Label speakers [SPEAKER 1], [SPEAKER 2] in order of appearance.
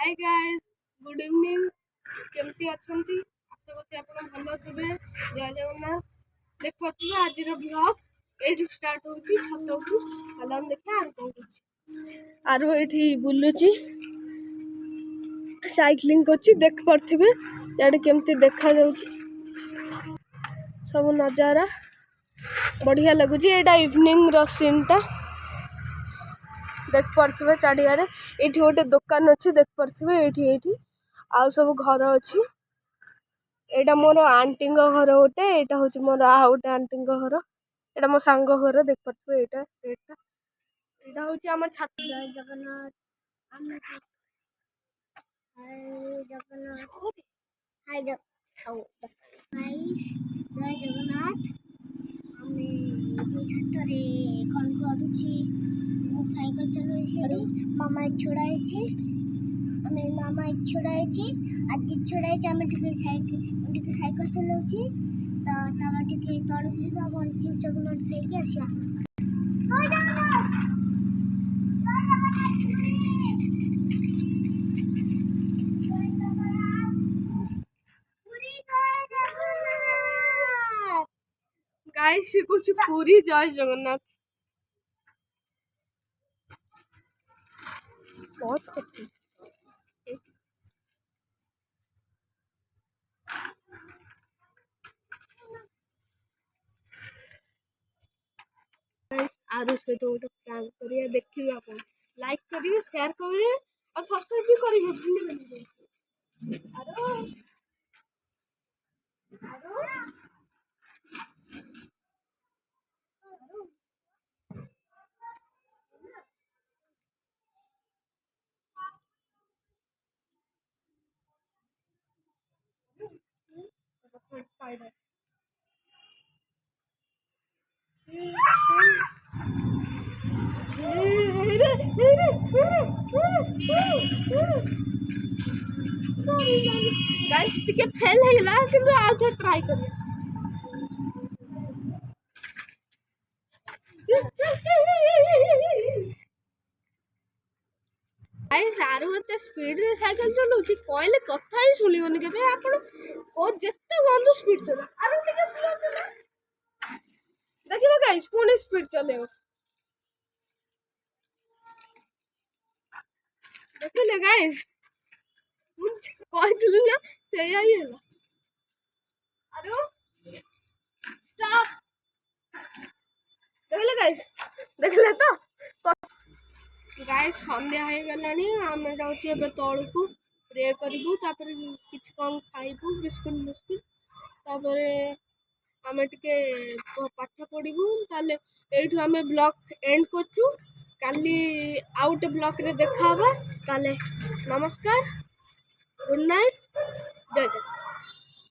[SPEAKER 1] Hi guys, good evening. केमती अछंती? आशा करते आपण भलो थिबे। जय जगन्नाथ। देख पछिए आज ब्लॉग एठू स्टार्ट होची छतकू चलन देखा आर कोन होची आरो एठी बुलुची साइक्लिंग करची। देख पड़थिबे याडे केमती देखा जाउची सब नजारा बढ़िया लगुची। एटा इवनिंग रो सीन टा देख पड़थिबे चारियाडे। एठी गोटे दुकान अच्छी देख पड़थिबे। एठी आउ सब घर अच्छी। एटा मोर आंटी घर गोटे, एटा होची मोर आ गोटे आंटी घर, एटा मो सांग घर देख पड़थिबे। एटा होची हमर छात। जय जगन्नाथ। हाय जगन्नाथ। हाय जय जगन्नाथ। আমি ছাত্রে কল করুছি। ମୁଁ ସାଇକେଲ ଚଲାଉଛି। ମାମା ଛିଡ଼ା ହେଇଛି। ଆମେ ମାମା ଛିଡ଼ା ହେଇଛି। ଆଜି ଛିଡ଼ା ହେଇଛି। ଆମେ ଟିକେ ସାଇକେଲ ଚଲାଉଛି। ତ ତାର ଟିକେ ତଳକୁ ଯିବା ବଞ୍ଚି ଚକୋଲେଟ୍ ଖାଇକି ଆସିବା। गाइस कुछ पूरी जय जगन्नाथ। बहुत खुशी आरो से तो गोटे प्रैंक करिया देखिबे। आपण लाइक करिवे, शेयर करिवे और सब्सक्राइब भी करिवे। भूलिबेनी। आरो स्पाइडर गाइस टिके फेल हेला किंतु आज ट्राई करिए। गाइस आरो एते स्पीड रे साइकिल चलाउची कहले कथा ही सुनिबोनी केबे। आपण को जत्ते बंद स्पीड चला आरो टिके स्लो चला देखिबो। गाइस पुणी स्पीड चलेबो देखले। गाइस कहथिलु ना सेया ही होला। आरो स्टॉप देखले। गाइस देखले तो गाइस संध्या हो गलानी। आम जाऊँ एवं तौक प्रे करूँ तापर किसी कम खाइबू बिस्कुट बिस्कुट तापर आम टे पाठ पढ़ू। ताले एठू आम ब्लॉग एंड करचु। काली आउट ब्लॉग रे देखा ताले। नमस्कार, गुड नाइट, जय जय।